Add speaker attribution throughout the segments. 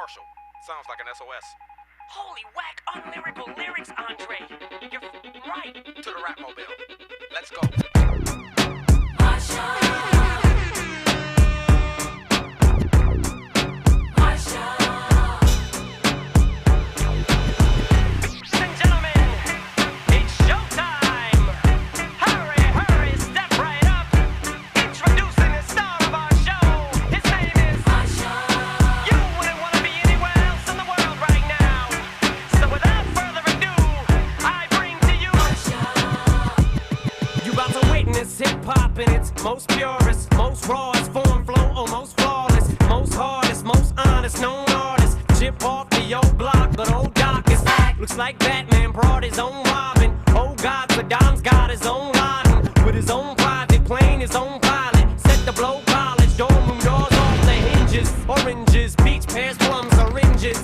Speaker 1: Marshall. Sounds like an SOS.
Speaker 2: Holy whack, unlyrical lyrics, Andre. You're right.
Speaker 1: To the rap mobile. Let's go.
Speaker 2: Hip-hop in its most purest, most rawest form, flow almost flawless, most hardest, most honest, known artist. Chip off the old block, but old Doc is back. Looks like Batman brought his own Robin. Oh God, Saddam's got his own Laden. With his own private plane, his own pilot. Set to blow college, dorm room doors off the hinges. Oranges, peach pears, plums, oranges.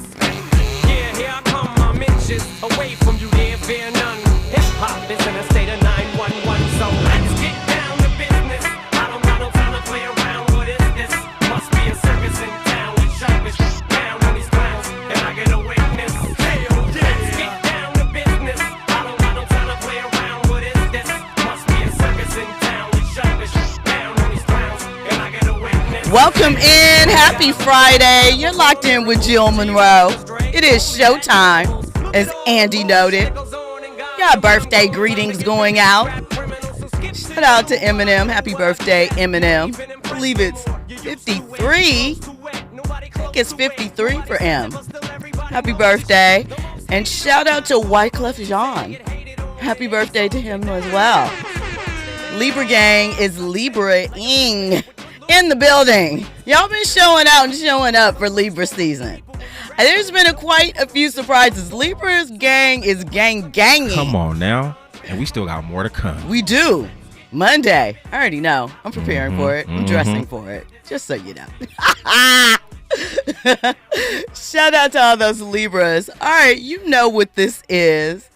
Speaker 2: Yeah, here I come, I'm inches away from you, there fear none. Hip-hop is in a state of 911, so let's get down to business. I don't got no time to play around. What is this? Must be a circus in town with sharpish down on these clowns, and I get a witness. Hey, oh yeah. Let's get down to business. I don't got no time to play around. What is this? Must be a circus in town with sharpish down on these clowns, and I get a witness.
Speaker 3: Welcome in. Happy Friday. You're locked in with Jill Munroe. It is showtime, as Andy noted. Got birthday greetings going out. Shout out to Eminem. Happy birthday, Eminem. I believe it's 53. I think it's 53 for M. Happy birthday. And shout out to Wyclef Jean. Happy birthday to him as well. Libra Gang is Libra-ing in the building. Y'all been showing out and showing up for Libra season. There's been quite a few surprises. Libra's gang is ganging.
Speaker 4: Come on now. And we still got more to come.
Speaker 3: We do. Monday. I already know. I'm preparing for it. I'm dressing for it. Just so you know. Shout out to all those Libras. All right, you know what this is.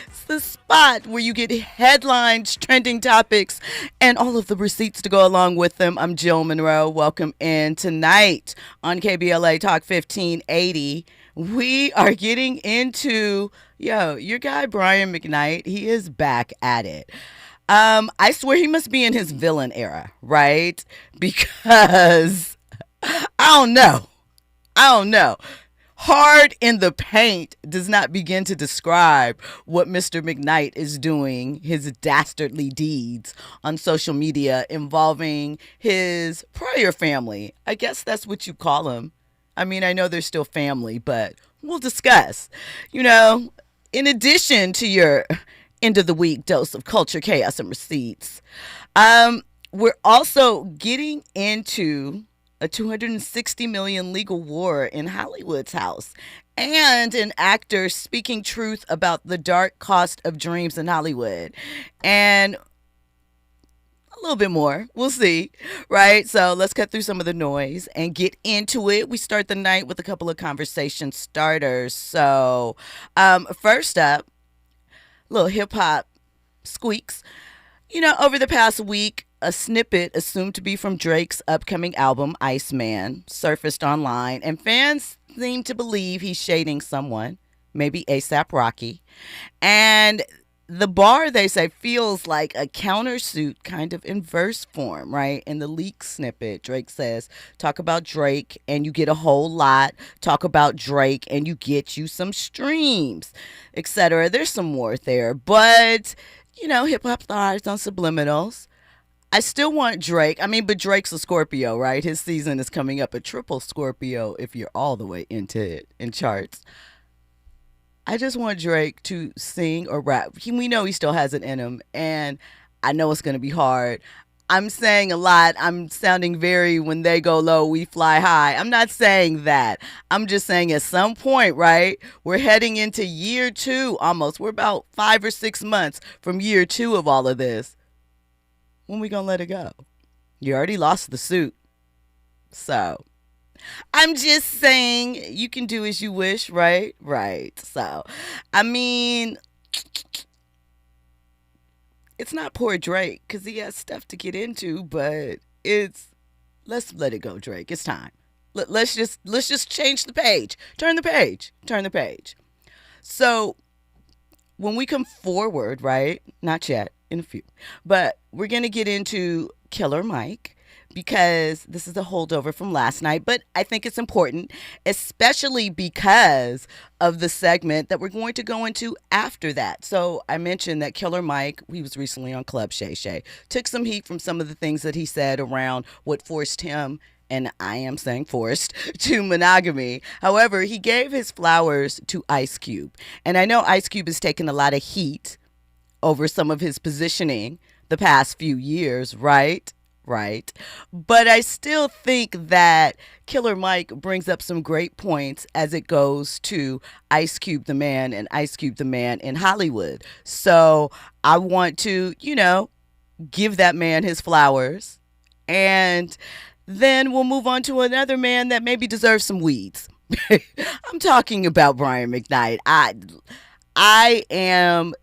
Speaker 3: It's the spot where you get headlines, trending topics, and all of the receipts to go along with them. I'm Jill Munroe. Welcome in tonight on KBLA Talk 1580. We are getting into, your guy Brian McKnight. He is back at it. I swear he must be in his villain era, right? Because I don't know. Hard in the paint does not begin to describe what Mr. McKnight is doing, his dastardly deeds on social media involving his prior family. I guess that's what you call them. I mean, I know they're still family, but we'll discuss. In addition to your end of the week dose of culture, chaos, and receipts, we're also getting into a $260 million legal war in Hollywood's house, and an actor speaking truth about the dark cost of dreams in Hollywood, and a little bit more. We'll see, right? So let's cut through some of the noise and get into it. We start the night with a couple of conversation starters. So first up, little hip-hop squeaks. Over the past week, a snippet assumed to be from Drake's upcoming album, Iceman, surfaced online, and fans seem to believe he's shading someone, maybe A$AP Rocky. And the bar, they say, feels like a countersuit kind of in verse form, right? In the leak snippet, Drake says, talk about Drake and you get a whole lot. Talk about Drake and you get you some streams, etc. There's some more there, but, hip-hop thrives on subliminals. I still want Drake. But Drake's a Scorpio, right? His season is coming up, a triple Scorpio if you're all the way into it in charts. I just want Drake to sing or rap. We know he still has it in him, and I know it's going to be hard. I'm saying a lot. I'm sounding very, when they go low, we fly high. I'm not saying that. I'm just saying at some point, right, we're heading into year 2 almost. We're about 5 or 6 months from year 2 of all of this. When we gonna let it go? You already lost the suit. So I'm just saying you can do as you wish, right? Right. So, it's not poor Drake because he has stuff to get into, but let's let it go, Drake. It's time. Let's just change the page. Turn the page. So when we come forward, right? Not yet, in a few. But we're going to get into Killer Mike, because this is a holdover from last night, but I think it's important, especially because of the segment that we're going to go into after that. So I mentioned that Killer Mike, he was recently on Club Shay Shay, took some heat from some of the things that he said around what forced him, and I am saying forced, to monogamy. However, he gave his flowers to Ice Cube. And I know Ice Cube has taken a lot of heat over some of his positioning the past few years, right? But I still think that Killer Mike brings up some great points as it goes to Ice Cube the man and Ice Cube the man in Hollywood. So I want to, give that man his flowers. And then we'll move on to another man that maybe deserves some weeds. I'm talking about Brian McKnight. I am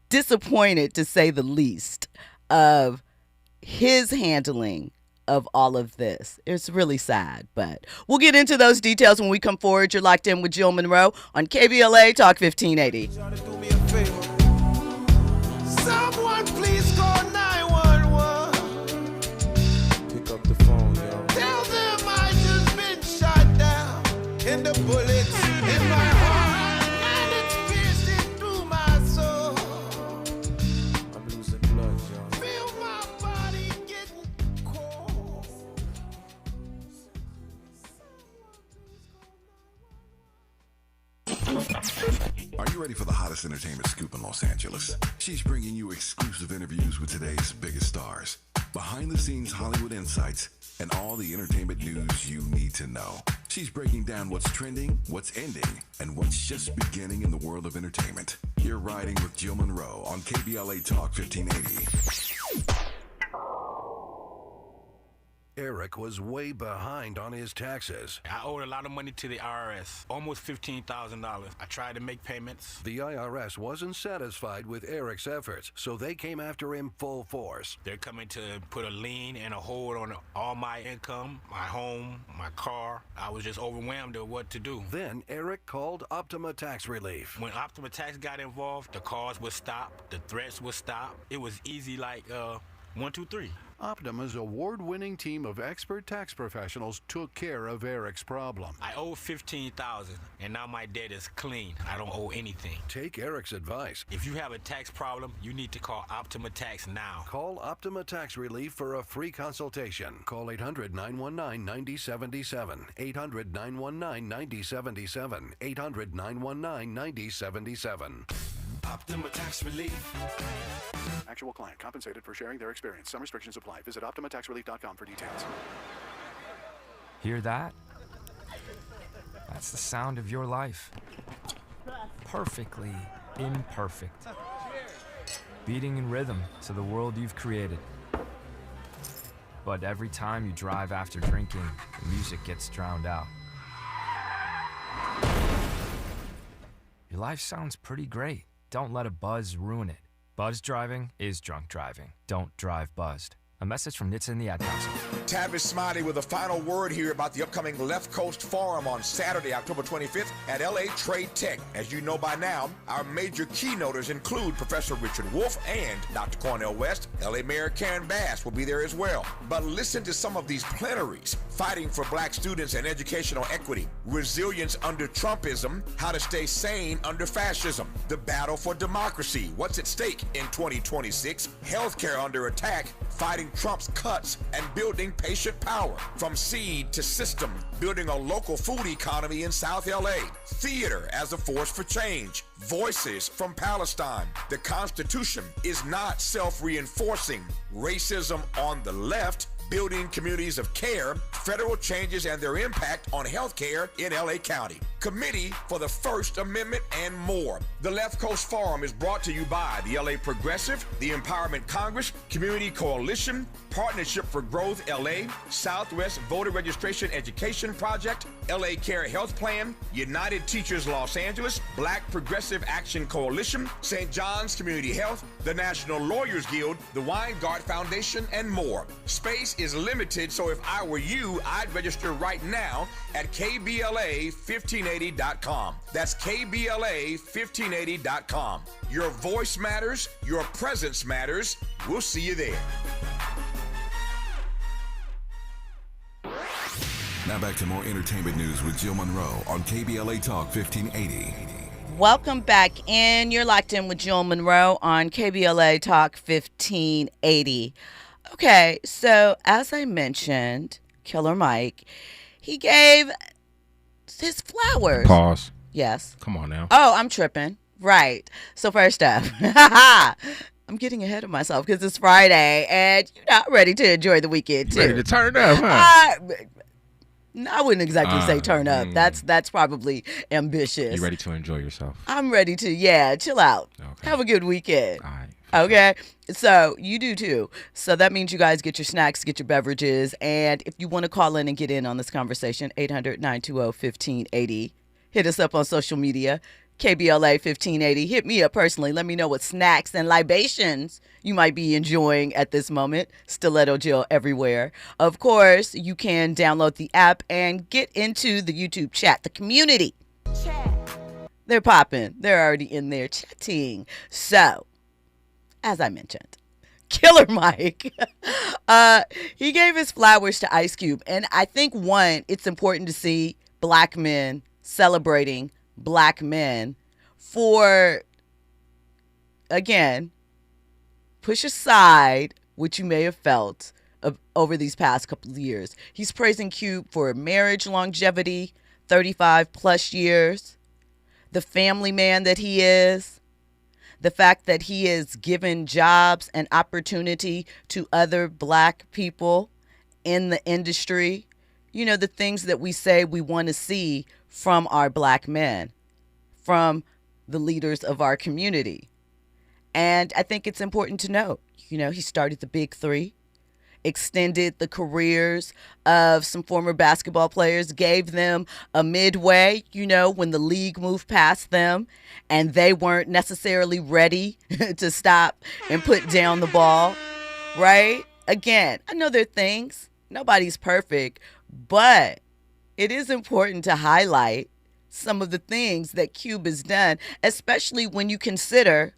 Speaker 3: disappointed, to say the least, of his handling of all of this. It's really sad, but we'll get into those details when we come forward. You're locked in with Jill Munroe on KBLA Talk 1580.
Speaker 5: Someone please call 911. Pick up the phone, yo. Tell them I just been shot down, and the bullets in my heart, and it's piercing through my soul. I'm losing blood, yo. Feel my body getting cold.
Speaker 6: Are you ready for the hottest entertainment scoop in Los Angeles? She's bringing you exclusive interviews with today's biggest stars, behind-the-scenes Hollywood insights, and all the entertainment news you need to know. She's breaking down what's trending, what's ending, and what's just beginning in the world of entertainment. You're riding with Jill Munroe on KBLA Talk 1580.
Speaker 7: Eric was way behind on his taxes.
Speaker 8: I owed a lot of money to the IRS, almost $15,000. I tried to make payments.
Speaker 7: The IRS wasn't satisfied with Eric's efforts, so they came after him full force.
Speaker 8: They're coming to put a lien and a hold on all my income, my home, my car. I was just overwhelmed at what to do.
Speaker 7: Then Eric called Optima Tax Relief.
Speaker 8: When Optima Tax got involved, the calls would stop, the threats would stop. It was easy like 1, 2, 3.
Speaker 9: Optima's award-winning team of expert tax professionals took care of Eric's problem.
Speaker 8: I owe $15,000, and now my debt is clean. I don't owe anything.
Speaker 7: Take Eric's advice.
Speaker 8: If you have a tax problem, you need to call Optima Tax now.
Speaker 7: Call Optima Tax Relief for a free consultation. Call 800-919-9077. 800-919-9077. 800-919-9077.
Speaker 5: Optima Tax Relief.
Speaker 9: Actual client compensated for sharing their experience. Some restrictions apply. Visit OptimaTaxRelief.com for details.
Speaker 10: Hear that? That's the sound of your life. Perfectly imperfect. Beating in rhythm to the world you've created. But every time you drive after drinking, the music gets drowned out. Your life sounds pretty great. Don't let a buzz ruin it. Buzz driving is drunk driving. Don't drive buzzed. A message from Nitsa and the Ad Council.
Speaker 11: Tavis Smiley with a final word here about the upcoming Left Coast Forum on Saturday, October 25th at LA Trade Tech. As you know by now, our major keynoters include Professor Richard Wolff and Dr. Cornel West. LA Mayor Karen Bass will be there as well. But listen to some of these plenaries: fighting for black students and educational equity, resilience under Trumpism, how to stay sane under fascism, the battle for democracy, what's at stake in 2026, healthcare under attack, fighting Trump's cuts, and building patient power. From seed to system, building a local food economy in South LA. Theater as a force for change. Voices from Palestine. The Constitution is not self-reinforcing. Racism on the left. Building communities of care, federal changes and their impact on healthcare in LA County. Committee for the First Amendment and more. The Left Coast Forum is brought to you by the LA Progressive, the Empowerment Congress, Community Coalition, Partnership for Growth LA, Southwest Voter Registration Education Project, LA Care Health Plan, United Teachers Los Angeles, Black Progressive Action Coalition, St. John's Community Health, the National Lawyers Guild, the Weingart Foundation, and more. Space is limited, so if I were you, I'd register right now at KBLA1580.com. That's KBLA1580.com. Your voice matters. Your presence matters. We'll see you there.
Speaker 6: Now back to more entertainment news with Jill Munroe on KBLA Talk 1580.
Speaker 3: Welcome back in. You're locked in with Jill Munroe on KBLA Talk 1580. Okay, so as I mentioned, Killer Mike, he gave his flowers.
Speaker 4: Pause.
Speaker 3: Yes.
Speaker 4: Come on now.
Speaker 3: Oh, I'm tripping. Right. So first up, I'm getting ahead of myself because it's Friday and you're not ready to enjoy the weekend too.
Speaker 4: Ready to turn up, huh?
Speaker 3: I wouldn't exactly say turn up. That's probably ambitious.
Speaker 4: You ready to enjoy yourself?
Speaker 3: I'm ready to, chill out.
Speaker 4: Okay.
Speaker 3: Have a good weekend.
Speaker 4: All right.
Speaker 3: Okay, so you do too. So that means you guys get your snacks, get your beverages, and if you want to call in and get in on this conversation, 800-920-1580. Hit us up on social media, KBLA 1580. Hit me up personally. Let me know what snacks and libations you might be enjoying at this moment. Stiletto Jill everywhere. Of course, you can download the app and get into the YouTube chat, the community. Chat. They're popping. They're already in there chatting. So, as I mentioned, Killer Mike, he gave his flowers to Ice Cube. And I think, one, it's important to see black men celebrating black men for, again, push aside what you may have felt over these past couple of years. He's praising Cube for marriage longevity, 35 plus years, the family man that he is, the fact that he has given jobs and opportunity to other black people in the industry. You know, the things that we say we want to see from our black men, from the leaders of our community. And I think it's important to note, you know, he started the Big Three, extended the careers of some former basketball players, gave them a midway, you know, when the league moved past them and they weren't necessarily ready to stop and put down the ball, right? Again, I know there are things, nobody's perfect, but it is important to highlight some of the things that Cube has done, especially when you consider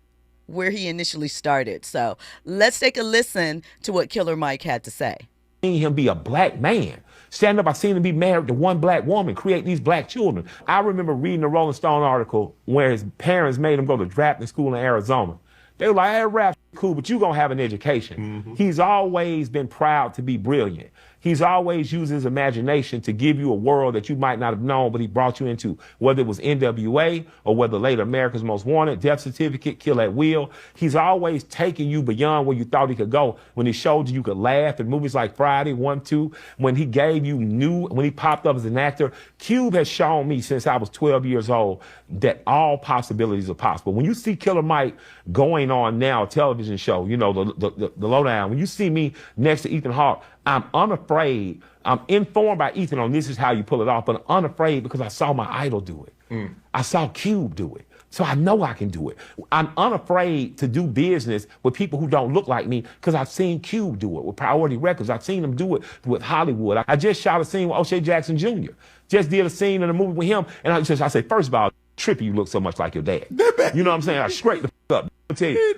Speaker 3: where he initially started. So let's take a listen to what Killer Mike had to say.
Speaker 12: Seeing him be a black man. Stand up, I seen him be married to one black woman, create these black children. I remember reading a Rolling Stone article where his parents made him go to drafting school in Arizona. They were like, hey, rap cool, but you gonna have an education. Mm-hmm. He's always been proud to be brilliant. He's always used his imagination to give you a world that you might not have known, but he brought you into, whether it was NWA or whether later America's Most Wanted, Death Certificate, Kill at Will. He's always taking you beyond where you thought he could go. When he showed you could laugh in movies like Friday, 1, 2, when he gave you when he popped up as an actor, Cube has shown me since I was 12 years old that all possibilities are possible. When you see Killer Mike going on now, a television show, you know, the lowdown, when you see me next to Ethan Hawke, I'm unafraid. I'm informed by Ethan on this is how you pull it off, but I'm unafraid because I saw my idol do it. I saw Cube do it. So I know I can do it. I'm unafraid to do business with people who don't look like me because I've seen Cube do it with Priority Records. I've seen him do it with Hollywood. I just shot a scene with O'Shea Jackson Jr. Just did a scene in a movie with him. And I said, first of all, trippy, you look so much like your dad. You know what I'm saying? I straight the up. Tell you,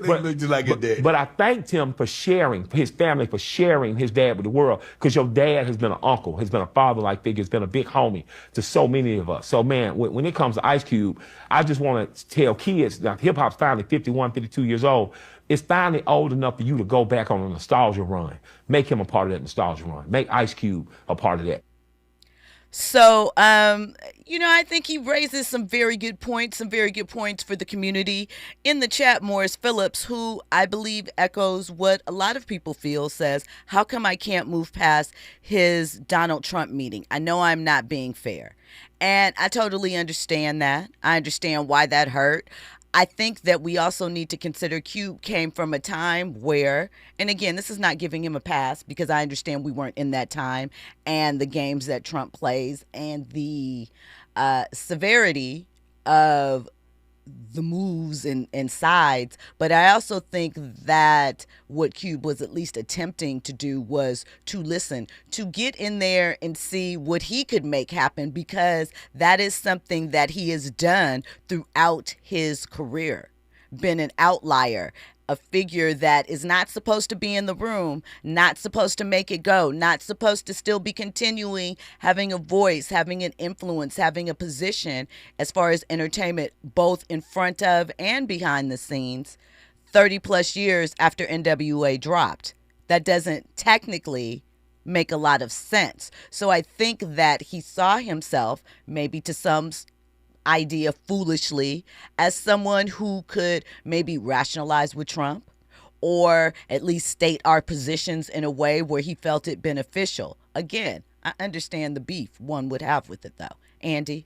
Speaker 12: but I thanked him for sharing, his family for sharing his dad with the world, because your dad has been an uncle, has been a father-like figure, has been a big homie to so many of us. So, man, when it comes to Ice Cube, I just want to tell kids, now hip-hop's finally 51, 52 years old. It's finally old enough for you to go back on a nostalgia run. Make him a part of that nostalgia run. Make Ice Cube a part of that.
Speaker 3: So, you know, I think he raises some very good points for the community. In the chat, Morris Phillips, who I believe echoes what a lot of people feel, says, how come I can't move past his Donald Trump meeting? I know I'm not being fair. And I totally understand that. I understand why that hurt. I think that we also need to consider Cube came from a time where, and again, this is not giving him a pass because I understand we weren't in that time and the games that Trump plays and the severity of the moves and sides, but I also think that what Cube was at least attempting to do was to listen, to get in there and see what he could make happen, because that is something that he has done throughout his career, been an outlier, a figure that is not supposed to be in the room, not supposed to make it go, not supposed to still be continuing having a voice, having an influence, having a position as far as entertainment, both in front of and behind the scenes, 30 plus years after NWA dropped. That doesn't technically make a lot of sense. So I think that he saw himself, maybe to some idea foolishly, as someone who could maybe rationalize with Trump, or at least state our positions in a way where he felt it beneficial. Again, I understand the beef one would have with it, though. Andy?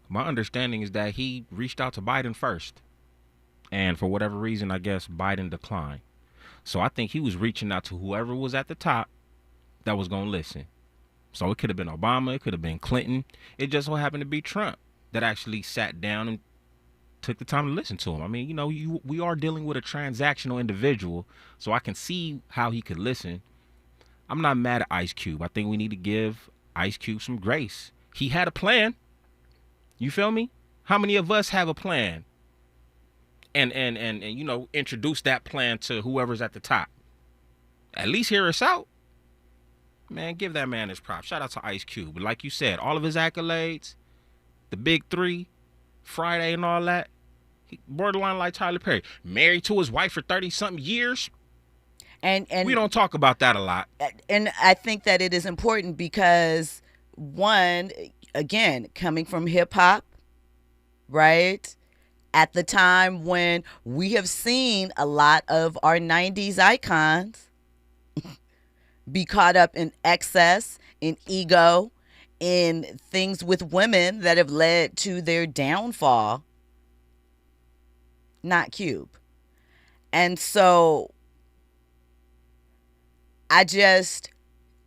Speaker 4: My understanding is that he reached out to Biden first, and for whatever reason, I guess Biden declined. So I think he was reaching out to whoever was at the top that was going to listen. So it could have been Obama, it could have been Clinton. It just so happened to be Trump that actually sat down and took the time to listen to him. I mean, we are dealing with a transactional individual, so I can see how he could listen. I'm not mad at Ice Cube. I think we need to give Ice Cube some grace. He had a plan. You feel me? How many of us have a plan? And introduce that plan to whoever's at the top? At least hear us out. Man, give that man his props. Shout out to Ice Cube. But like you said, all of his accolades, the big three, Friday and all that, borderline like Tyler Perry. Married to his wife for 30-something years. And we don't talk about that a lot.
Speaker 3: And I think that it is important because, one, again, coming from hip-hop, right, at the time when we have seen a lot of our 90s icons be caught up in excess, in ego, in things with women that have led to their downfall. Not Cube. And so I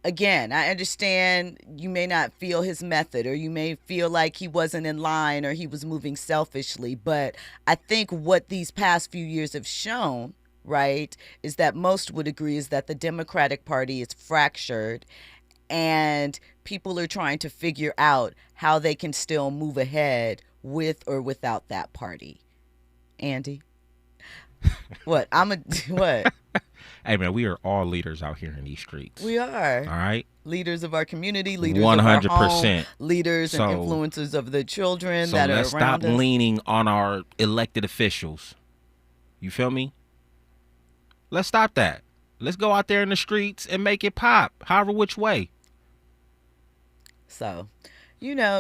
Speaker 3: understand you may not feel his method, or you may feel like he wasn't in line or he was moving selfishly, but I think what these past few years have shown, right, is that most would agree is that the Democratic Party is fractured, and people are trying to figure out how they can still move ahead with or without that party. Andy? What? What?
Speaker 4: Hey, man, we are all leaders out here in these streets.
Speaker 3: We are.
Speaker 4: All right?
Speaker 3: Leaders of our community, leaders
Speaker 4: 100%.
Speaker 3: of our home, leaders and influencers of the children that are around us. So let's
Speaker 4: stop leaning on our elected officials. You feel me? Let's stop that. Let's go out there in the streets and make it pop, however which way.
Speaker 3: So,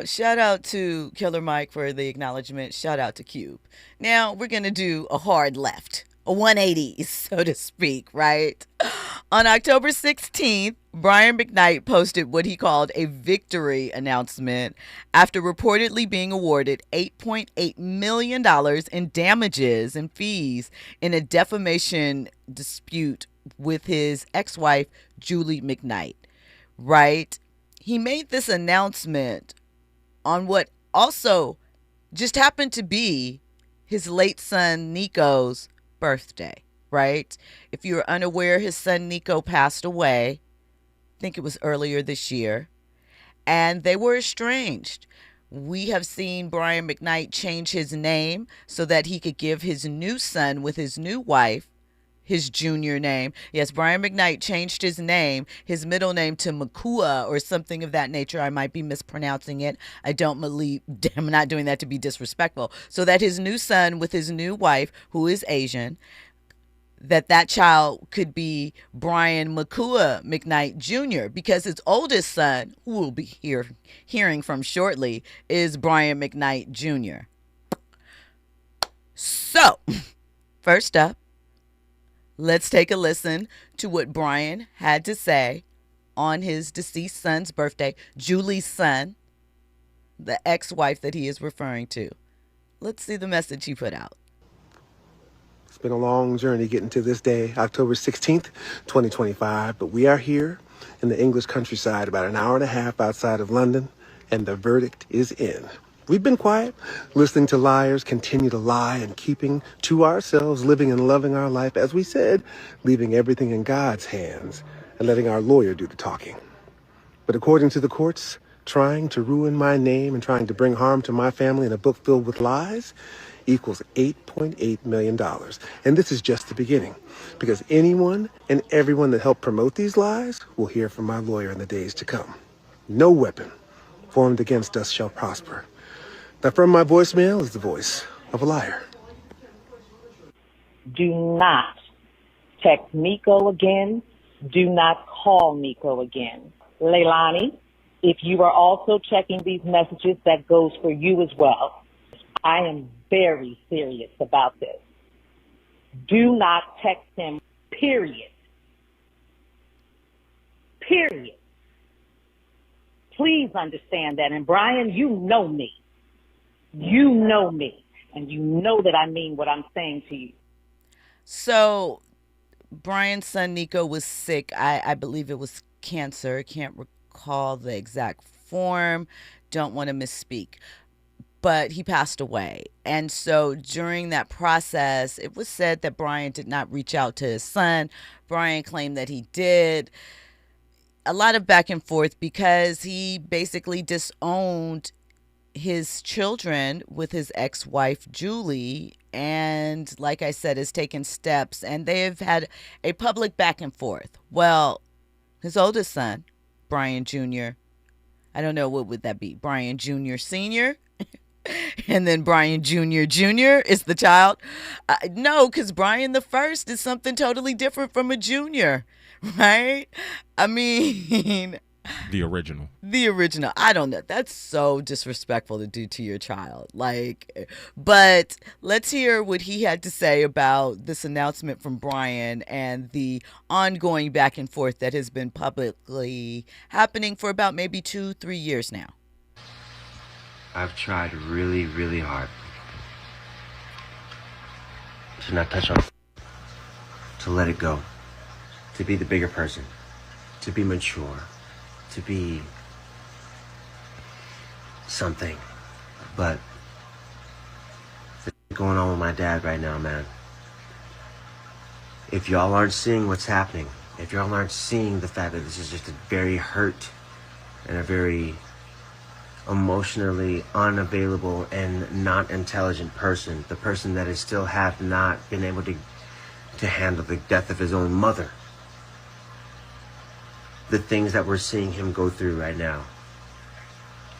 Speaker 3: shout out to Killer Mike for the acknowledgement. Shout out to Cube. Now, we're going to do a hard left, a 180, so to speak, right? On October 16th, Brian McKnight posted what he called a victory announcement after reportedly being awarded $8.8 million in damages and fees in a defamation dispute with his ex-wife, Julie McKnight, right? He made this announcement on what also just happened to be his late son Nico's birthday, right? If you're unaware, his son Nico passed away. I think it was earlier this year. And they were estranged. We have seen Brian McKnight change his name so that he could give his new son with his new wife his junior name. Yes, Brian McKnight changed his name, his middle name, to Makua or something of that nature. I might be mispronouncing it. I don't believe, I'm not doing that to be disrespectful. So that his new son with his new wife, who is Asian, that child could be Brian Makua McKnight Jr. because his oldest son, who we'll be hearing from shortly, is Brian McKnight Jr. So, first up, let's take a listen to what Brian had to say on his deceased son's birthday, Julie's son, the ex-wife that he is referring to. Let's see the message he put out.
Speaker 13: It's been a long journey getting to this day, October 16th, 2025, but we are here in the English countryside, about an hour and a half outside of London, and the verdict is in. We've been quiet, listening to liars continue to lie and keeping to ourselves, living and loving our life, as we said, leaving everything in God's hands and letting our lawyer do the talking. But according to the courts, trying to ruin my name and trying to bring harm to my family in a book filled with lies equals $8.8 million. And this is just the beginning, because anyone and everyone that helped promote these lies will hear from my lawyer in the days to come. No weapon formed against us shall prosper. That from my voicemail is the voice of a liar.
Speaker 14: Do not text Nico again. Do not call Nico again. Leilani, if you are also checking these messages, that goes for you as well. I am very serious about this. Do not text him, period. Period. Please understand that. And Brian, you know me. You know me. And you know that I mean what I'm saying to you.
Speaker 3: So Brian's son Nico was sick. I believe it was cancer. Can't recall the exact form. Don't want to misspeak. But he passed away. And so during that process, it was said that Brian did not reach out to his son. Brian claimed that he did. A lot of back and forth because he basically disowned his children with his ex-wife, Julie. And like I said, has taken steps. And they have had a public back and forth. Well, his oldest son, Brian Jr., I don't know, what would that be? Brian Jr. Sr.? And then Brian Jr. Jr. is the child? No, because Brian the first is something totally different from a junior, right? I mean...
Speaker 4: The original.
Speaker 3: The original. I don't know. That's so disrespectful to do to your child. But let's hear what he had to say about this announcement from Brian and the ongoing back and forth that has been publicly happening for about maybe 2-3 years now.
Speaker 15: I've tried really, really hard to not touch on, to let it go, to be the bigger person, to be mature, to be something. But the going on with my dad right now, man. If y'all aren't seeing what's happening, if y'all aren't seeing the fact that this is just a very hurt and a very emotionally unavailable and not intelligent person, the person that is still have not been able to handle the death of his own mother, the things that we're seeing him go through right now,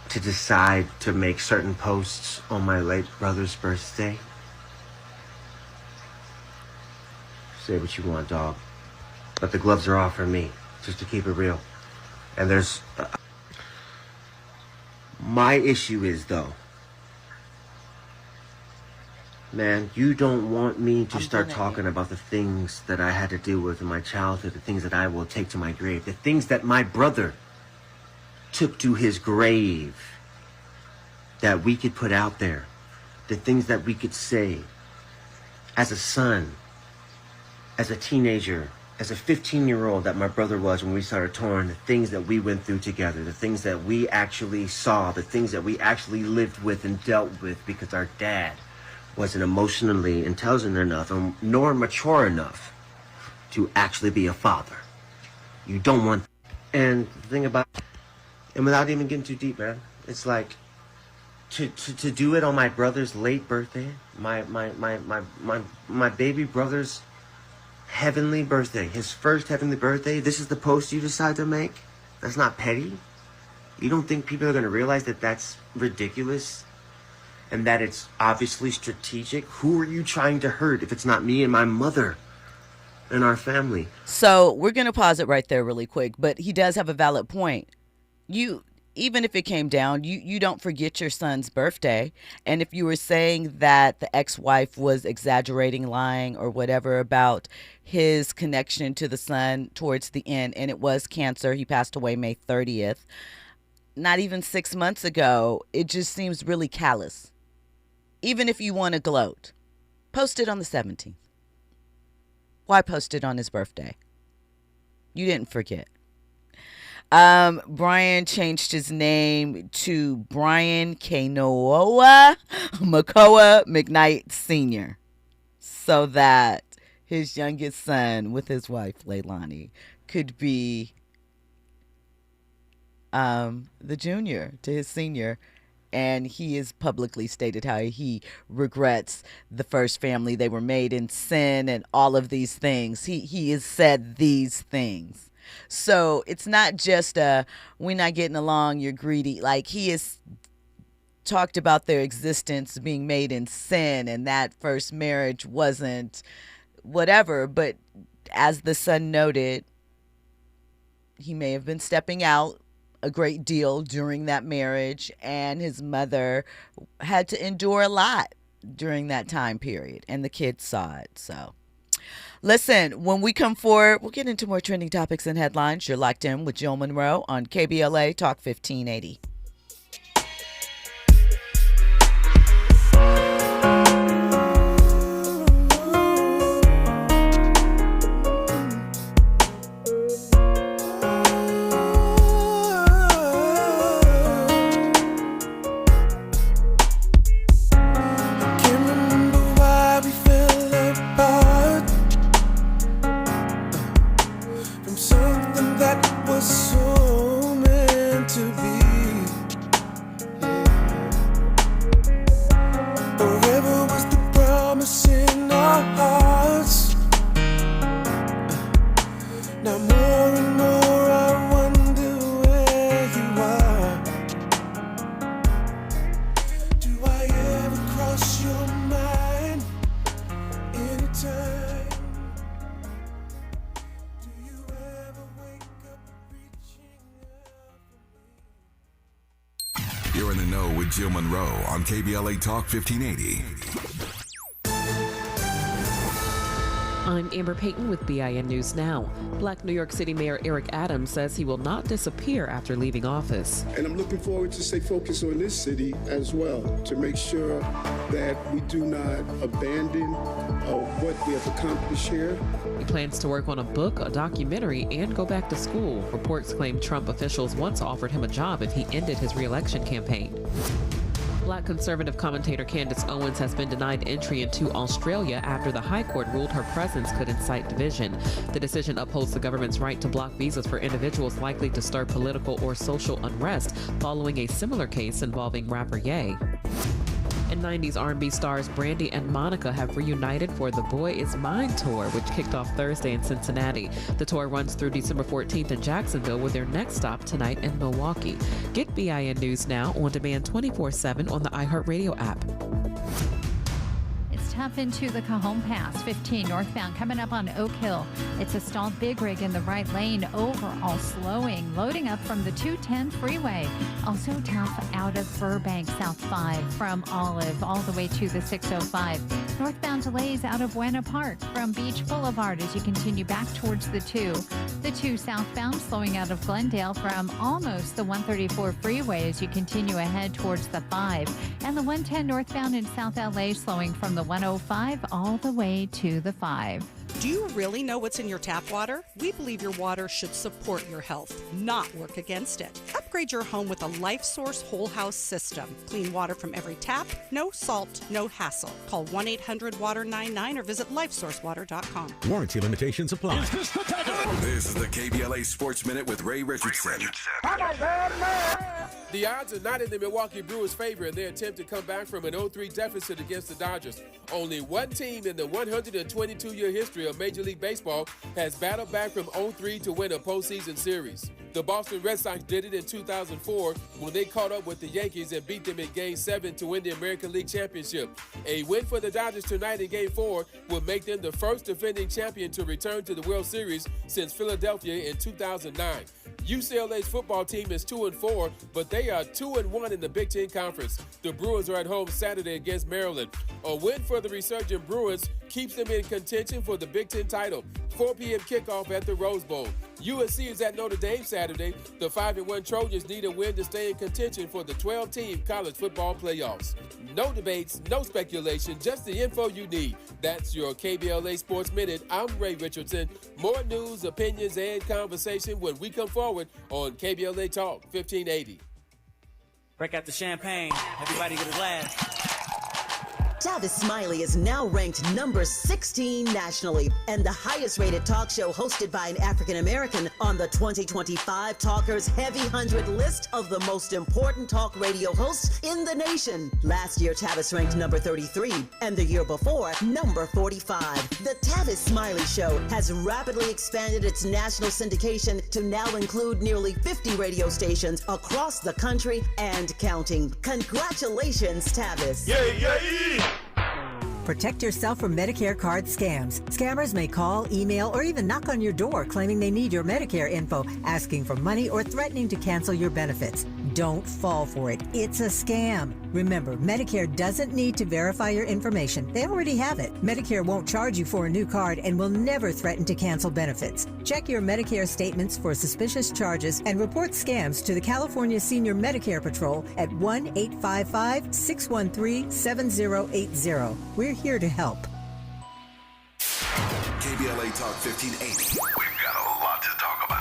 Speaker 15: to decide to make certain posts on my late brother's birthday. Say what you want, dog, but the gloves are off for me, just to keep it real. And there's my issue is, though, man, you don't want me to start talking about the things that I had to deal with in my childhood, the things that I will take to my grave, the things that my brother took to his grave, that we could put out there, the things that we could say as a son, as a teenager, as a 15-year-old that my brother was when we started touring, the things that we went through together, the things that we actually saw, the things that we actually lived with and dealt with because our dad wasn't emotionally intelligent enough nor mature enough to actually be a father. You don't want... And the thing about... And without even getting too deep, man, it's like to do it on my brother's late birthday, my baby brother's heavenly birthday, his first heavenly birthday, this is the post you decide to make? That's not petty? You don't think people are going to realize that that's ridiculous? And that it's obviously strategic? Who are you trying to hurt if it's not me and my mother and our family?
Speaker 3: So we're going to pause it right there really quick, but he does have a valid point. Even if it came down, you don't forget your son's birthday. And if you were saying that the ex-wife was exaggerating, lying, or whatever about his connection to the son towards the end, and it was cancer, he passed away May 30th, not even 6 months ago, it just seems really callous. Even if you want to gloat, post it on the 17th. Why post it on his birthday? You didn't forget. Brian changed his name to Brian Kanoa Makoa McKnight Sr. so that his youngest son with his wife, Leilani, could be the junior to his senior. And he has publicly stated how he regrets the first family. They were made in sin and all of these things. He has said these things. So it's not just we're not getting along, you're greedy. Like, he has talked about their existence being made in sin and that first marriage wasn't whatever. But as the son noted, he may have been stepping out a great deal during that marriage, and his mother had to endure a lot during that time period, and the kids saw it. So listen, when we come forward, we'll get into more trending topics and headlines. You're locked in with Jill Munroe on KBLA Talk 1580.
Speaker 6: You're in the know with Jill Munroe on KBLA Talk 1580.
Speaker 16: I'm Amber Payton with BIN News Now. Black New York City Mayor Eric Adams says he will not disappear after leaving office.
Speaker 17: And I'm looking forward to stay focused on this city as well, to make sure that we do not abandon what we have accomplished here.
Speaker 16: He plans to work on a book, a documentary, and go back to school. Reports claim Trump officials once offered him a job if he ended his re-election campaign. Black conservative commentator Candace Owens has been denied entry into Australia after the High Court ruled her presence could incite division. The decision upholds the government's right to block visas for individuals likely to stir political or social unrest, following a similar case involving rapper Ye. And 90s R&B stars Brandy and Monica have reunited for the Boy Is Mine tour, which kicked off Thursday in Cincinnati. The tour runs through December 14th in Jacksonville, with their next stop tonight in Milwaukee. Get BIN News Now on demand 24/7 on the iHeartRadio app.
Speaker 18: Tough into the Cajon Pass, 15 northbound, coming up on Oak Hill. It's a stalled big rig in the right lane, overall slowing, loading up from the 210 freeway. Also tough out of Burbank, South 5, from Olive all the way to the 605. Northbound delays out of Buena Park from Beach Boulevard as you continue back towards the 2. The 2 southbound slowing out of Glendale from almost the 134 freeway as you continue ahead towards the 5. And the 110 northbound in South LA slowing from the 105 all the way to the 5.
Speaker 19: Do you really know what's in your tap water? We believe your water should support your health, not work against it. Upgrade your home with a LifeSource whole house system. Clean water from every tap, no salt, no hassle. Call 1-800-WATER-99 or visit lifesourcewater.com.
Speaker 20: Warranty limitations apply.
Speaker 6: This is the KBLA Sports Minute with Ray Richardson.
Speaker 21: The odds are not in the Milwaukee Brewers' favor in their attempt to come back from an 0-3 deficit against the Dodgers. Only one team in the 122-year history of Major League Baseball has battled back from 0-3 to win a postseason series. The Boston Red Sox did it in 2004 when they caught up with the Yankees and beat them in Game 7 to win the American League Championship. A win for the Dodgers tonight in Game 4 will make them the first defending champion to return to the World Series since Philadelphia in 2009. UCLA's football team is 2-4, but they are 2-1 in the Big Ten Conference. The Brewers are at home Saturday against Maryland. A win for the resurgent Bruins keeps them in contention for the Big Ten title. 4 p.m. kickoff at the Rose Bowl. USC is at Notre Dame Saturday. The 5-1 Trojans need a win to stay in contention for the 12-team college football playoffs. No debates, no speculation, just the info you need. That's your KBLA Sports Minute. I'm Ray Richardson. More news, opinions, and conversation when we come forward forward on KBLA Talk 1580.
Speaker 2: Break out the champagne. Everybody get a glass.
Speaker 20: Tavis Smiley is now ranked number 16 nationally and the highest rated talk show hosted by an African American on the 2025 Talkers Heavy 100 list of the most important talk radio hosts in the nation. Last year, Tavis ranked number 33 and the year before, number 45. The Tavis Smiley Show has rapidly expanded its national syndication to now include nearly 50 radio stations across the country and counting. Congratulations, Tavis.
Speaker 22: Yay! Protect yourself from Medicare card scams. Scammers may call, email, or even knock on your door claiming they need your Medicare info, asking for money or threatening to cancel your benefits. Don't fall for it. It's a scam. Remember, Medicare doesn't need to verify your information. They already have it. Medicare won't charge you for a new card and will never threaten to cancel benefits. Check your Medicare statements for suspicious charges and report scams to the California Senior Medicare Patrol at 1-855-613-7080. We're here to help.
Speaker 6: KBLA Talk 1580. We've got a lot to talk about.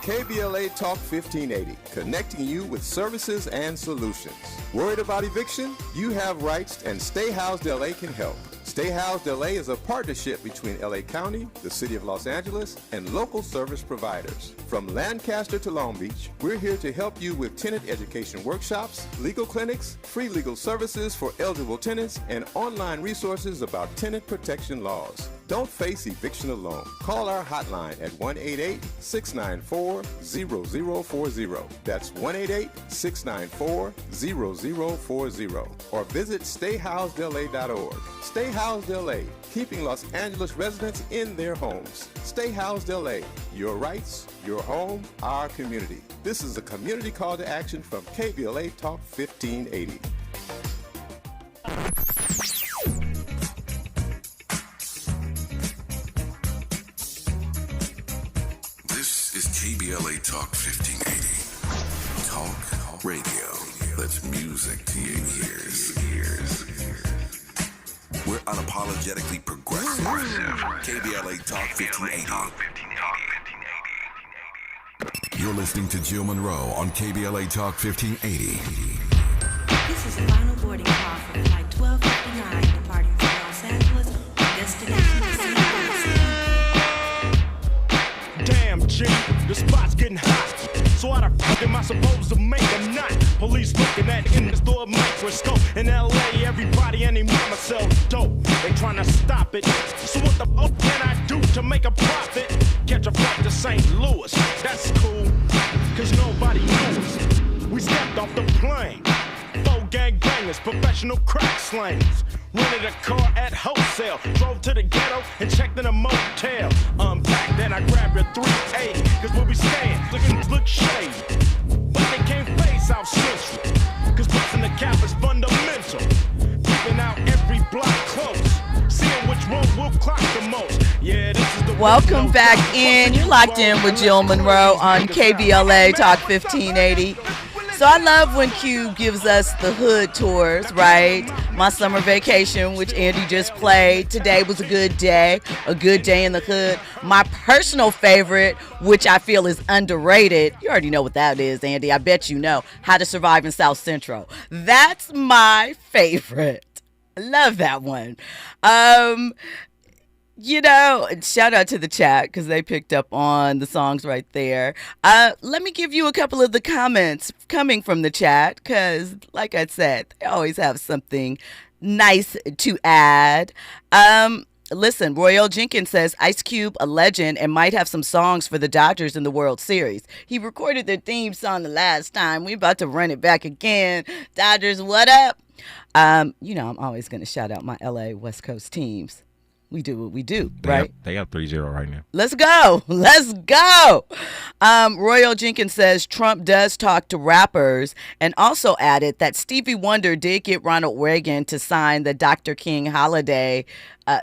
Speaker 23: KBLA Talk 1580, connecting you with services and solutions. Worried about eviction? You have rights, and Stay Housed LA can help. Stay Housed LA is a partnership between LA County, the City of Los Angeles, and local service providers. From Lancaster to Long Beach, we're here to help you with tenant education workshops, legal clinics, free legal services for eligible tenants, and online resources about tenant protection laws. Don't face eviction alone. Call our hotline at 1-888-694-0040. That's 1-888-694-0040. Or visit stayhousedla.org. Stay Housed LA, keeping Los Angeles residents in their homes. Stay Housed LA, your rights, your home, our community. This is a community call to action from KBLA Talk 1580.
Speaker 6: This is KBLA Talk 1580. Talk radio. That's music to your ears. We're unapologetically progressive. KBLA Talk 1580. You're listening to Jill Munroe on KBLA Talk 1580.
Speaker 24: This is the final boarding call for flight 1259 departing from Los Angeles, destination
Speaker 25: Damn, G, the spot's getting hot. So how the fuck am I supposed to make a knot? Police looking at in the store microscope. In LA, everybody and their mama sells dope. They trying to stop it. So what the fuck can I do to make a profit? Catch a flight to St. Louis. That's cool, cause nobody knows. We stepped off the plane. 4 gangbangers, professional crack slangers. Rented a car at wholesale. Drove to the ghetto and checked in a motel. Unpacked, then I grabbed a 380. Cause where we staying, look shady. But they can't face South Central. Cause busting the cap is fundamental. Keeping out every block close. Seeing which one will clock the most. Yeah, this is the
Speaker 3: Welcome back in. You're locked in with Jill Munroe on KBLA Talk 1580. So I love when Cube gives us the hood tours, right? My summer vacation, which Andy just played. Today was a good day in the hood. My personal favorite, which I feel is underrated, you already know what that is, Andy. I bet you know. How to Survive in South Central. That's my favorite. I love that one. You know, shout out to the chat because they picked up on the songs right there. Let me give you a couple of the comments coming from the chat because, like I said, they always have something nice to add. Listen, Royal Jenkins says, Ice Cube, a legend, and might have some songs for the Dodgers in the World Series. He recorded their theme song the last time. We about to run it back again. Dodgers, what up? You know, I'm always going to shout out my LA West Coast teams. We do what we do, right?
Speaker 4: They have 3-0 right now.
Speaker 3: Let's go. Let's go. Royal Jenkins says Trump does talk to rappers and also added that Stevie Wonder did get Ronald Reagan to sign the Dr. King Holiday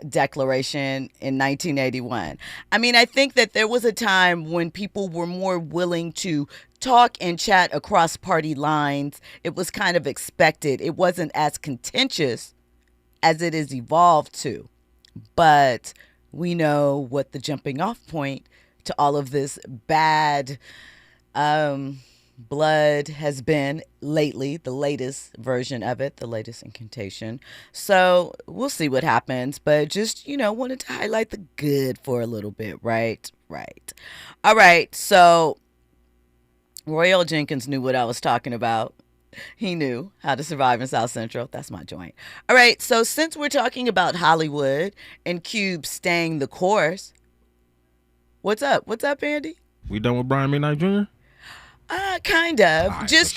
Speaker 3: Declaration in 1981. I mean, I think that there was a time when people were more willing to talk and chat across party lines. It was kind of expected. It wasn't as contentious as it has evolved to. But we know what the jumping off point to all of this bad Blood has been lately the latest version of it, the latest incantation. So we'll see what happens, but just, wanted to highlight the good for a little bit, right? Right. All right. So Roy L. Jenkins knew what I was talking about. He knew how to survive in South Central. That's my joint. All right. So since we're talking about Hollywood and Cube staying the course, what's up? What's up, Andy?
Speaker 4: We done with Brian McKnight Jr.?
Speaker 3: Kind of.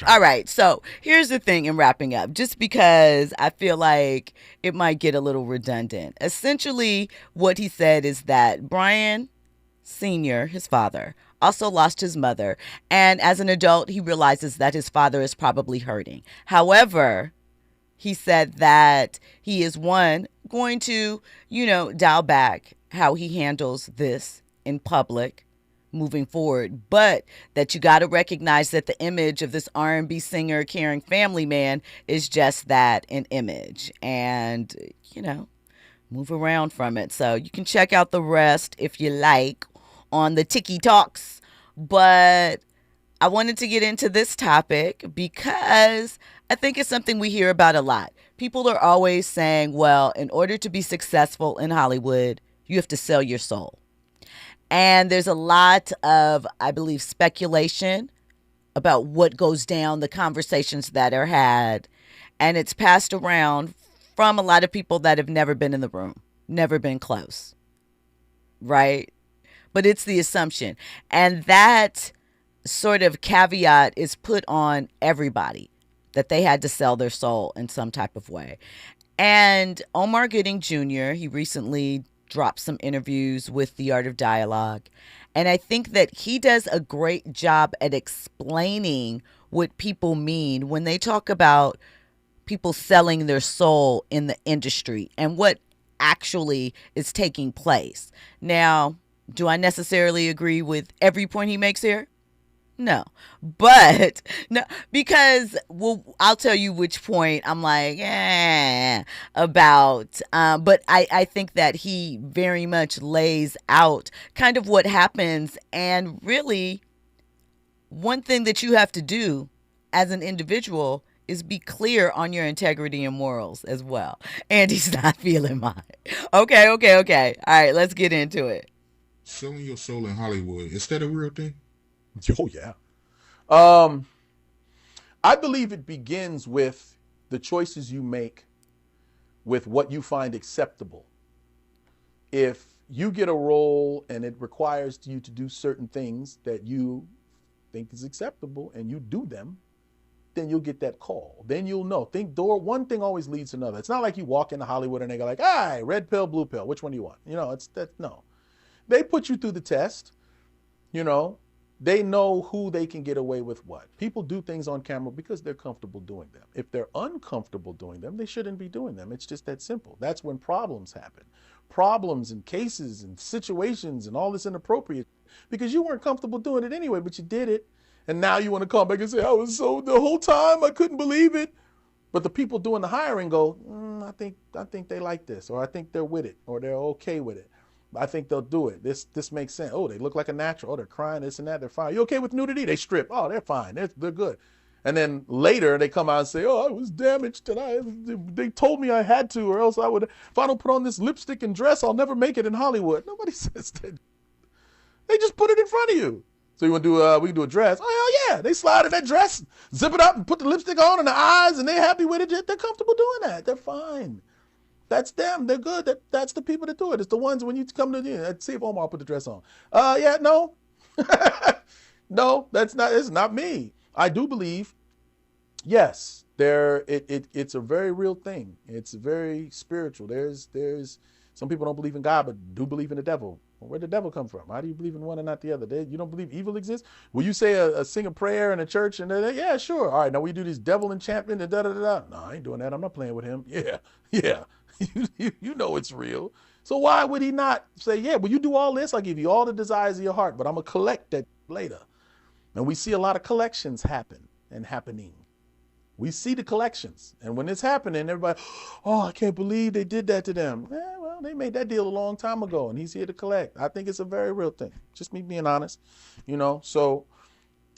Speaker 3: All right. So here's the thing in wrapping up, just because I feel like it might get a little redundant. Essentially, what he said is that Brian Sr., his father, also lost his mother. And as an adult, he realizes that his father is probably hurting. However, he said that he is going to, dial back how he handles this in public moving forward, but that you got to recognize that the image of this R&B singer, caring family man is just that, an image, and move around from it. So you can check out the rest if you like on the Tiki Talks, but I wanted to get into this topic because I think it's something we hear about a lot. People are always saying, well, in order to be successful in Hollywood, you have to sell your soul. And there's a lot of, I believe, speculation about what goes down, the conversations that are had. And it's passed around from a lot of people that have never been in the room, never been close. Right? But it's the assumption. And that sort of caveat is put on everybody, that they had to sell their soul in some type of way. And Omar Gooding Jr., he recently dropped some interviews with The Art of Dialogue. And I think that he does a great job at explaining what people mean when they talk about people selling their soul in the industry and what actually is taking place. Now, do I necessarily agree with every point he makes here? No, but no, because I'll tell you which point I'm like, about, but I think that he very much lays out kind of what happens. And really, one thing that you have to do as an individual is be clear on your integrity and morals as well. And he's not feeling mine. Okay. All right, let's get into it.
Speaker 1: Selling your soul in Hollywood, is that a real thing?
Speaker 5: Oh, yeah. I believe it begins with the choices you make with what you find acceptable. If you get a role and it requires you to do certain things that you think is acceptable and you do them, then you'll get that call. Then you'll know. One thing always leads to another. It's not like you walk into Hollywood and they go like, "Hey, red pill, blue pill, which one do you want?" No. They put you through the test, They know who they can get away with what. People do things on camera because they're comfortable doing them. If they're uncomfortable doing them, they shouldn't be doing them. It's just that simple. That's when problems happen. Problems and cases and situations and all this inappropriate because you weren't comfortable doing it anyway, but you did it. And now you want to come back and say, the whole time I couldn't believe it. But the people doing the hiring go, I think they like this, or I think they're with it, or they're okay with it. I think they'll do it. This makes sense. Oh, they look like a natural. Oh, they're crying, this and that. They're fine. You okay with nudity? They strip. Oh, they're fine. They're good. And then later they come out and say, "Oh, I was damaged and they told me I had to, or else I would. If I don't put on this lipstick and dress, I'll never make it in Hollywood." Nobody says that. They just put it in front of you. So you want to do? We can do a dress. Oh hell yeah! They slide in that dress, zip it up, and put the lipstick on and the eyes, and they're happy with it. They're comfortable doing that. They're fine. That's them. They're good. That's the people that do it. It's the ones when you come to let's see if Omar put the dress on. No. No, it's not me. I do believe, yes, it's a very real thing. It's very spiritual. There's some people don't believe in God, but do believe in the devil. Well, where'd the devil come from? How do you believe in one and not the other? You don't believe evil exists? Will you say sing a prayer in a church and yeah, sure. All right, now we do this devil enchantment and da-da-da-da. No, I ain't doing that. I'm not playing with him. Yeah. You know it's real. So why would he not say, yeah, well, you do all this, I'll give you all the desires of your heart, but I'm going to collect that later. And we see a lot of collections happening. We see the collections. And when it's happening, everybody, oh, I can't believe they did that to them. Well, they made that deal a long time ago, and he's here to collect. I think it's a very real thing. Just me being honest, So,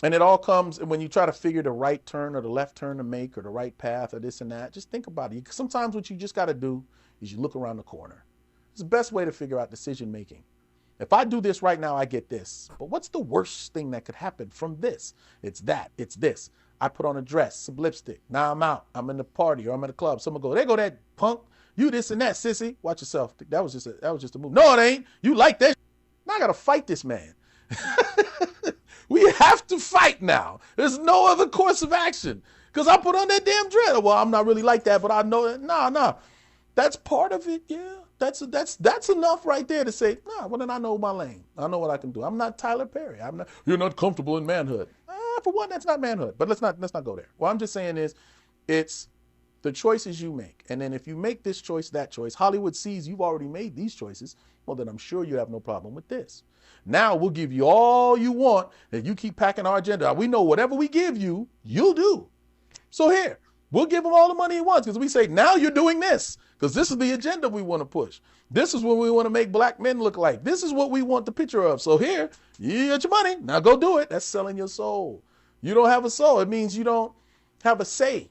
Speaker 5: And it all comes when you try to figure the right turn or the left turn to make or the right path or this and that. Just think about it. Sometimes what you just got to do is you look around the corner. It's the best way to figure out decision making. If I do this right now, I get this. But what's the worst thing that could happen from this? It's that. It's this. I put on a dress, some lipstick. Now I'm out. I'm in the party or I'm at a club. Someone go, there go that punk. You this and that, sissy. Watch yourself. That was just a move. No, it ain't. You like that. Now I got to fight this man. We have to fight now. There's no other course of action because I put on that damn dress. Well, I'm not really like that, but I know that. Nah. That's part of it. Yeah. That's enough right there to say, well, then I know my lane. I know what I can do. I'm not Tyler Perry. You're not comfortable in manhood. For one, that's not manhood, but let's not go there. What I'm just saying is it's the choices you make. And then if you make this choice, that choice, Hollywood sees you've already made these choices, well, then I'm sure you have no problem with this. Now we'll give you all you want and you keep packing our agenda. We know whatever we give you, you'll do. So here, we'll give him all the money he wants because we say, now you're doing this because this is the agenda we want to push. This is what we want to make black men look like. This is what we want the picture of. So here, you get your money. Now go do it. That's selling your soul. You don't have a soul. It means you don't have a say.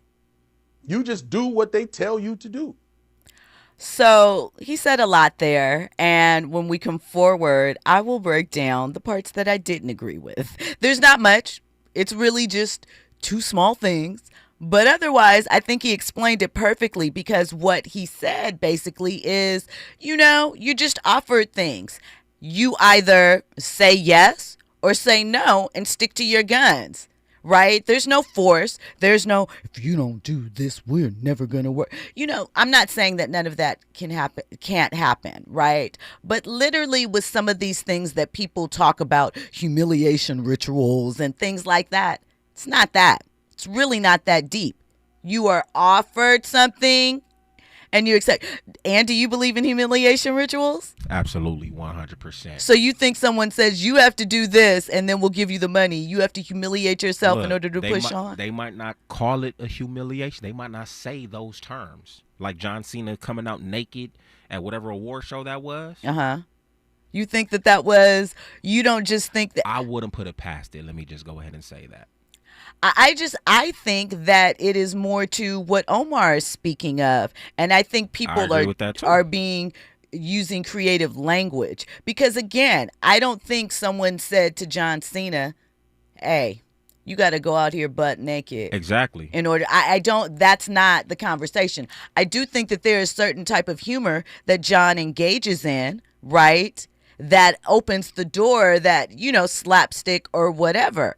Speaker 5: You just do what they tell you to do.
Speaker 3: So he said a lot there, and when we come forward, I will break down the parts that I didn't agree with. There's not much. It's really just two small things. But otherwise, I think he explained it perfectly because what he said basically is, you just offered things. You either say yes or say no and stick to your guns. Right? There's no force. There's no, if you don't do this, we're never going to work. I'm not saying that none of that can't happen, right? But literally with some of these things that people talk about, humiliation rituals and things like that, it's not that. It's really not that deep. You are offered something and you accept. And do you believe in humiliation rituals?
Speaker 4: Absolutely, 100%.
Speaker 3: So you think someone says you have to do this and then we'll give you the money. You have to humiliate yourself in order to push on?
Speaker 4: They might not call it a humiliation. They might not say those terms. Like John Cena coming out naked at whatever award show that was.
Speaker 3: Uh-huh. You think that was, you don't just think that.
Speaker 4: I wouldn't put it past it. Let me just go ahead and say that.
Speaker 3: I think that it is more to what Omar is speaking of. And I think people are using creative language. Because again, I don't think someone said to John Cena, hey, you got to go out here butt naked.
Speaker 4: Exactly.
Speaker 3: In order, that's not the conversation. I do think that there is certain type of humor that John engages in, right? That opens the door that, slapstick or whatever.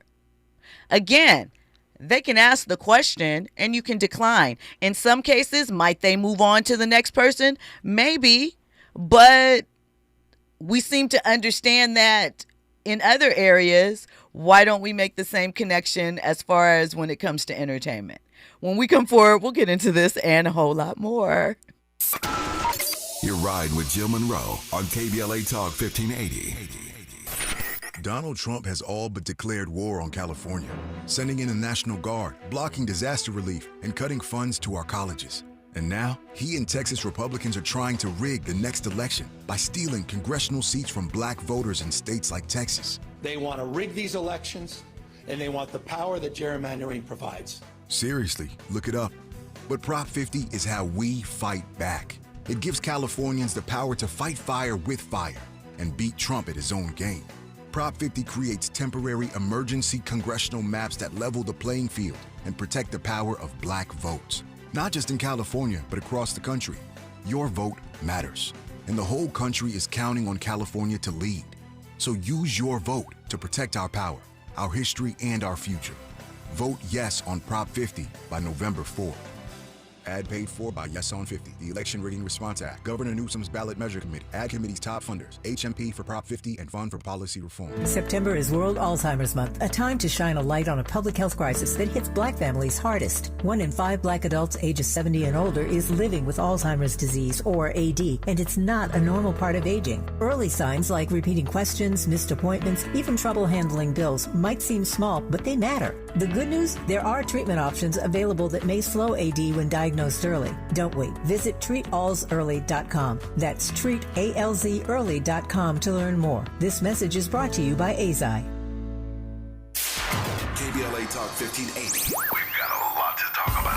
Speaker 3: Again, they can ask the question and you can decline. In some cases, might they move on to the next person? Maybe, but we seem to understand that in other areas. Why don't we make the same connection as far as when it comes to entertainment? When we come forward, we'll get into this and a whole lot more.
Speaker 6: You're riding with Jill Munroe on KBLA Talk 1580. Donald Trump has all but declared war on California, sending in the National Guard, blocking disaster relief, and cutting funds to our colleges. And now, he and Texas Republicans are trying to rig the next election by stealing congressional seats from black voters in states like Texas.
Speaker 7: They want to rig these elections, and they want the power that gerrymandering provides.
Speaker 6: Seriously, look it up. But Prop 50 is how we fight back. It gives Californians the power to fight fire with fire and beat Trump at his own game. Prop 50 creates temporary emergency congressional maps that level the playing field and protect the power of black votes. Not just in California, but across the country. Your vote matters, and the whole country is counting on California to lead. So use your vote to protect our power, our history, and our future. Vote yes on Prop 50 by November 4. Ad paid for by Yes on 50, the Election Rigging Response Act, Governor Newsom's Ballot Measure Committee, Ad Committee's top funders, HMP for Prop 50, and Fund for Policy Reform.
Speaker 22: September is World Alzheimer's Month, a time to shine a light on a public health crisis that hits black families hardest. 1 in 5 black adults ages 70 and older is living with Alzheimer's disease, or AD, and it's not a normal part of aging. Early signs like repeating questions, missed appointments, even trouble handling bills might seem small, but they matter. The good news? There are treatment options available that may slow AD when diagnosed early. Don't wait. Visit treatalsearly.com. That's treatalzearly.com to learn more. This message is brought to you by AZI.
Speaker 6: KBLA Talk 1580. We've got a lot to talk about.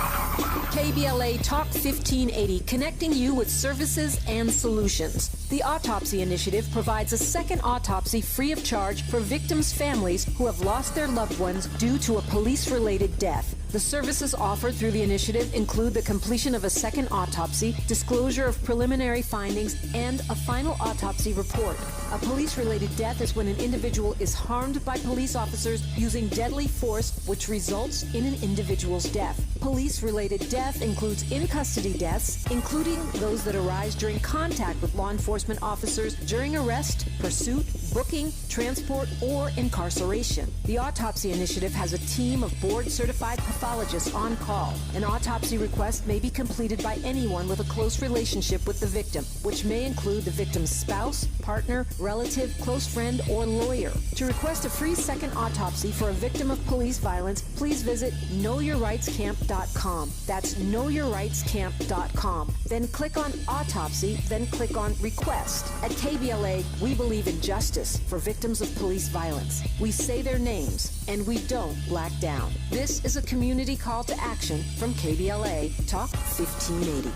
Speaker 8: KBLA Talk 1580, connecting you with services and solutions. The Autopsy Initiative provides a second autopsy free of charge for victims' families who have lost their loved ones due to a police-related death. The services offered through the initiative include the completion of a second autopsy, disclosure of preliminary findings, and a final autopsy report. A police-related death is when an individual is harmed by police officers using deadly force, which results in an individual's death. Police-related death includes in-custody deaths, including those that arise during contact with law enforcement officers during arrest, pursuit, booking, transport, or incarceration. The Autopsy Initiative has a team of board-certified pathologists on call. An autopsy request may be completed by anyone with a close relationship with the victim, which may include the victim's spouse, partner, relative, close friend, or lawyer. To request a free second autopsy for a victim of police violence, please visit knowyourrightscamp.com. That's knowyourrightscamp.com. Then click on Autopsy, then click on Request. At KBLA, we believe in justice for victims of police violence. We say their names, and we don't black down. This is a community call to action from KBLA Talk 1580.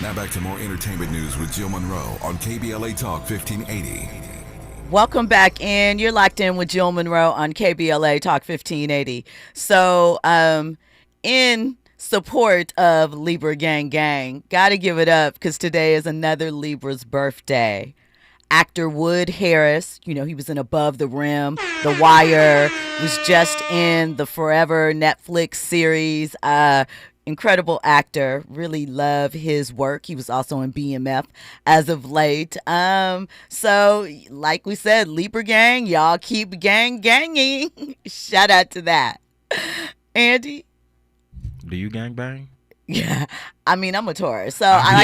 Speaker 6: Now back to more entertainment news with Jill Munroe on KBLA Talk 1580.
Speaker 3: Welcome back in. You're locked in with Jill Munroe on KBLA Talk 1580. So, in support of Libra Gang, gotta give it up because today is another Libra's birthday. Actor Wood Harris, you know, he was in Above the Rim, The Wire, was just in the Forever Netflix series. Incredible actor. Really love his work. He was also in BMF as of late. So, like we said, Libra Gang, y'all keep ganging. Shout out to that. Andy?
Speaker 4: Do you gang bang?
Speaker 3: Yeah, I mean, I'm a Taurus, so I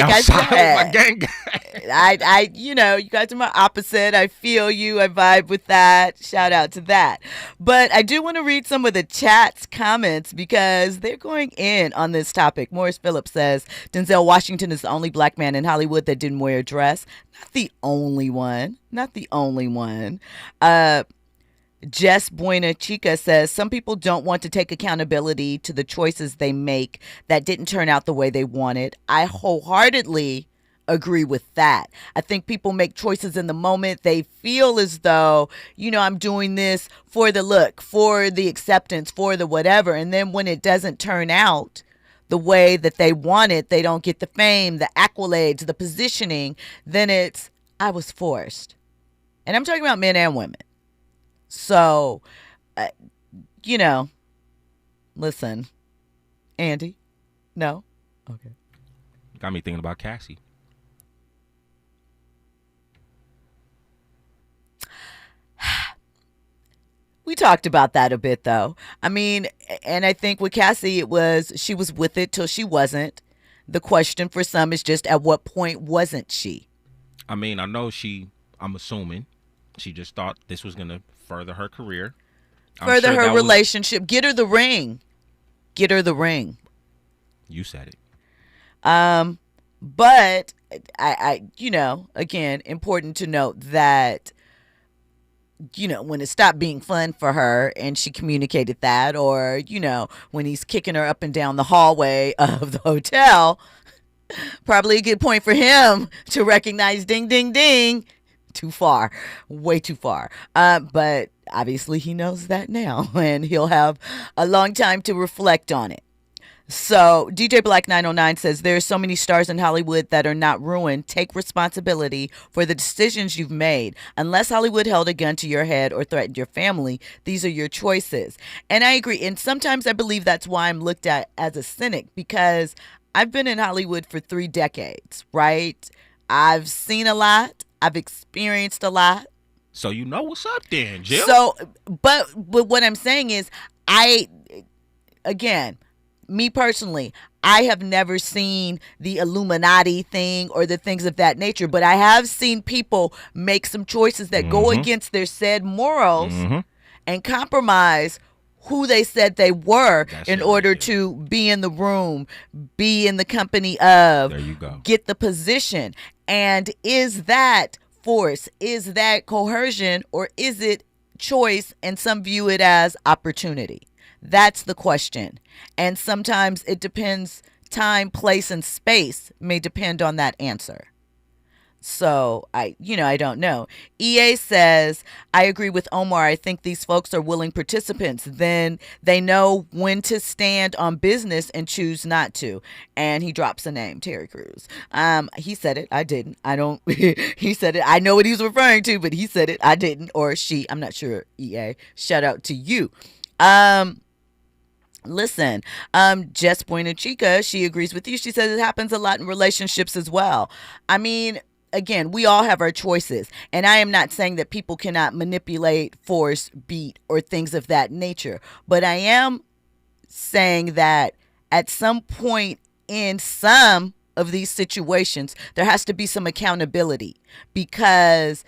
Speaker 3: you know, you guys are my opposite. I feel you. I vibe with that. Shout out to that. But I do want to read some of the chat's comments because they're going in on this topic. Morris Phillips says, Denzel Washington is the only black man in Hollywood that didn't wear a dress. Not the only one. Not the only one. Jess Buena Chica says, some people don't want to take accountability to the choices they make that didn't turn out the way they wanted. I wholeheartedly agree with that. I think people make choices in the moment. They feel as though, you know, I'm doing this for the look, for the acceptance, for the whatever. And then when it doesn't turn out the way that they want it, they don't get the fame, the accolades, the positioning, then it's, I was forced. And I'm talking about men and women. So, you know, listen, Andy, no? Okay.
Speaker 4: Got me thinking about Cassie.
Speaker 3: We talked about that a bit, though. I mean, and I think with Cassie, she was with it till she wasn't. The question for some is just at what point wasn't she?
Speaker 4: I mean, I know I'm assuming she just thought this was going to further her career.
Speaker 3: Further her relationship. Get her the ring. Get her the ring.
Speaker 4: You said it.
Speaker 3: But I you know, again, important to note that, you know, when it stopped being fun for her and she communicated that, or, you know, when he's kicking her up and down the hallway of the hotel, probably a good point for him to recognize ding, ding, ding. Too far, way too far. But obviously he knows that now and he'll have a long time to reflect on it. So DJ Black 909 says, there are so many stars in Hollywood that are not ruined. Take responsibility for the decisions you've made. Unless Hollywood held a gun to your head or threatened your family, these are your choices. And I agree. And sometimes I believe that's why I'm looked at as a cynic, because I've been in Hollywood for 3 decades, right? I've seen a lot. I've experienced a lot.
Speaker 4: So you know what's up then, Jill.
Speaker 3: So, but what I'm saying is, me personally, I have never seen the Illuminati thing or the things of that nature, but I have seen people make some choices that go against their said morals and compromise who they said they were in order to be in the room, be in the company of,
Speaker 4: there you go,
Speaker 3: get the position. And is that force? Is that coercion? Or is it choice and some view it as opportunity? That's the question. And sometimes it depends, time, place, and space may depend on that answer. So I don't know. EA says, I agree with Omar. I think these folks are willing participants. Then they know when to stand on business and choose not to. And he drops a name, Terry Crews. He said it. I didn't. I don't. He said it. I know what he's referring to, but he said it. I didn't. Or she. I'm not sure. EA. Shout out to you. Listen, Jess Buena Chica, she agrees with you. She says it happens a lot in relationships as well. I mean, again, we all have our choices. And I am not saying that people cannot manipulate, force, beat, or things of that nature. But I am saying that at some point in some of these situations, there has to be some accountability. Because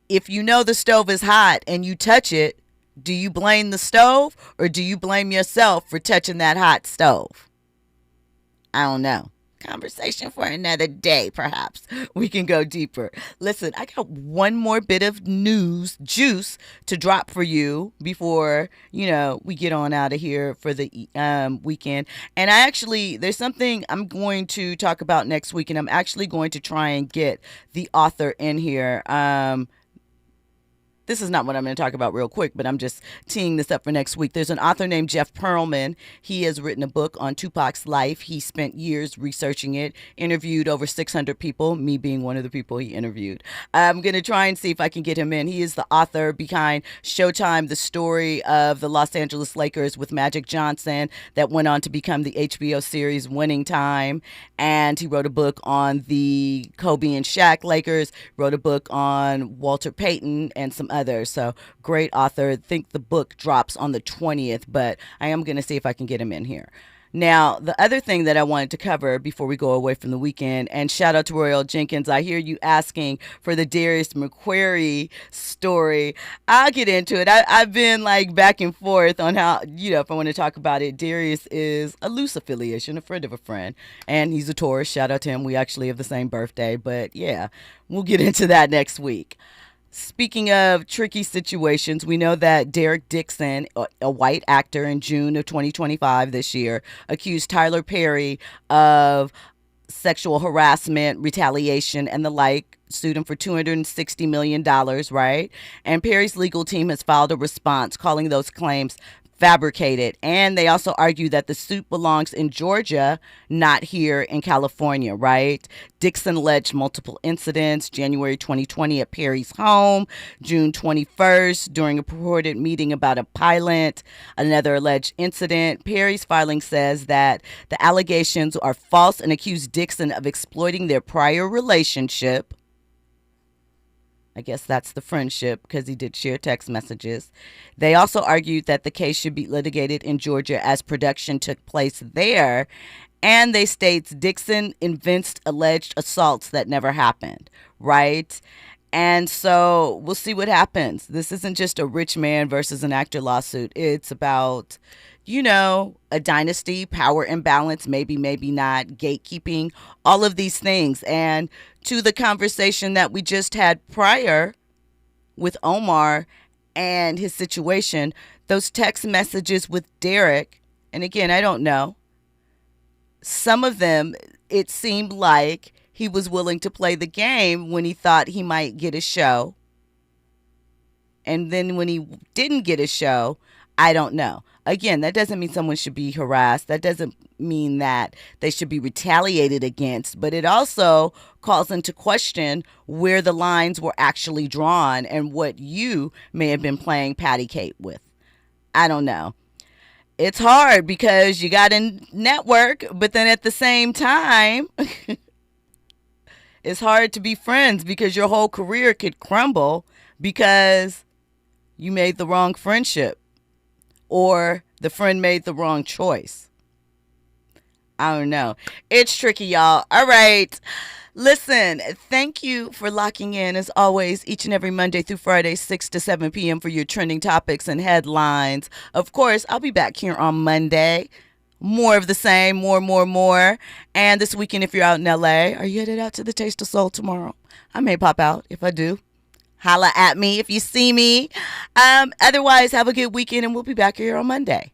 Speaker 3: if you know the stove is hot and you touch it, do you blame the stove or do you blame yourself for touching that hot stove? I don't know. Conversation for another day, perhaps. We can go deeper. Listen, I got one more bit of news juice to drop for you before, we get on out of here for the weekend. And there's something I'm going to talk about next week, and I'm actually going to try and get the author in here. This is not what I'm going to talk about real quick, but I'm just teeing this up for next week. There's an author named Jeff Pearlman. He has written a book on Tupac's life. He spent years researching it, interviewed over 600 people, me being one of the people he interviewed. I'm going to try and see if I can get him in. He is the author behind Showtime, the story of the Los Angeles Lakers with Magic Johnson that went on to become the HBO series Winning Time. And he wrote a book on the Kobe and Shaq Lakers, wrote a book on Walter Payton and some others. So great author. I think the book drops on the 20th, but I am going to see if I can get him in here. Now, the other thing that I wanted to cover before we go away from the weekend, and shout out to Royal Jenkins. I hear you asking for the Darius McQuarrie story. I'll get into it. I've been back and forth on how, if I want to talk about it. Darius is a loose affiliation, a friend of a friend, and he's a Taurus. Shout out to him. We actually have the same birthday, but yeah, we'll get into that next week. Speaking of tricky situations, we know that Derek Dixon, a white actor in June of 2025 this year, accused Tyler Perry of sexual harassment, retaliation, and the like, sued him for $260 million, right? And Perry's legal team has filed a response calling those claims fabricated. And they also argue that the suit belongs in Georgia, not here in California, right? Dixon alleged multiple incidents: January 2020 at Perry's home, June 21st during a purported meeting about a pilot, another alleged incident. Perry's filing says that the allegations are false and accuse Dixon of exploiting their prior relationship. I guess that's the friendship, because he did share text messages. They also argued that the case should be litigated in Georgia as production took place there. And they states Dixon invents alleged assaults that never happened, right? And so we'll see what happens. This isn't just a rich man versus an actor lawsuit. It's about, a dynasty, power imbalance, maybe not, gatekeeping, all of these things. And to the conversation that we just had prior with Omar and his situation, those text messages with Derek, and again, I don't know, some of them, it seemed like he was willing to play the game when he thought he might get a show. And then when he didn't get a show, I don't know. Again, that doesn't mean someone should be harassed. That doesn't mean that they should be retaliated against. But it also calls into question where the lines were actually drawn and what you may have been playing patty cake with. I don't know. It's hard because you got a network, but then at the same time, it's hard to be friends because your whole career could crumble because you made the wrong friendship. Or the friend made the wrong choice. I don't know. It's tricky, y'all. All right. Listen, thank you for locking in, as always, each and every Monday through Friday, 6 to 7 p.m. for your trending topics and headlines. Of course, I'll be back here on Monday. More of the same, more. And this weekend, if you're out in L.A., are you headed out to the Taste of Soul tomorrow? I may pop out. If I do, Holla at me if you see me. Otherwise, have a good weekend, and we'll be back here on Monday.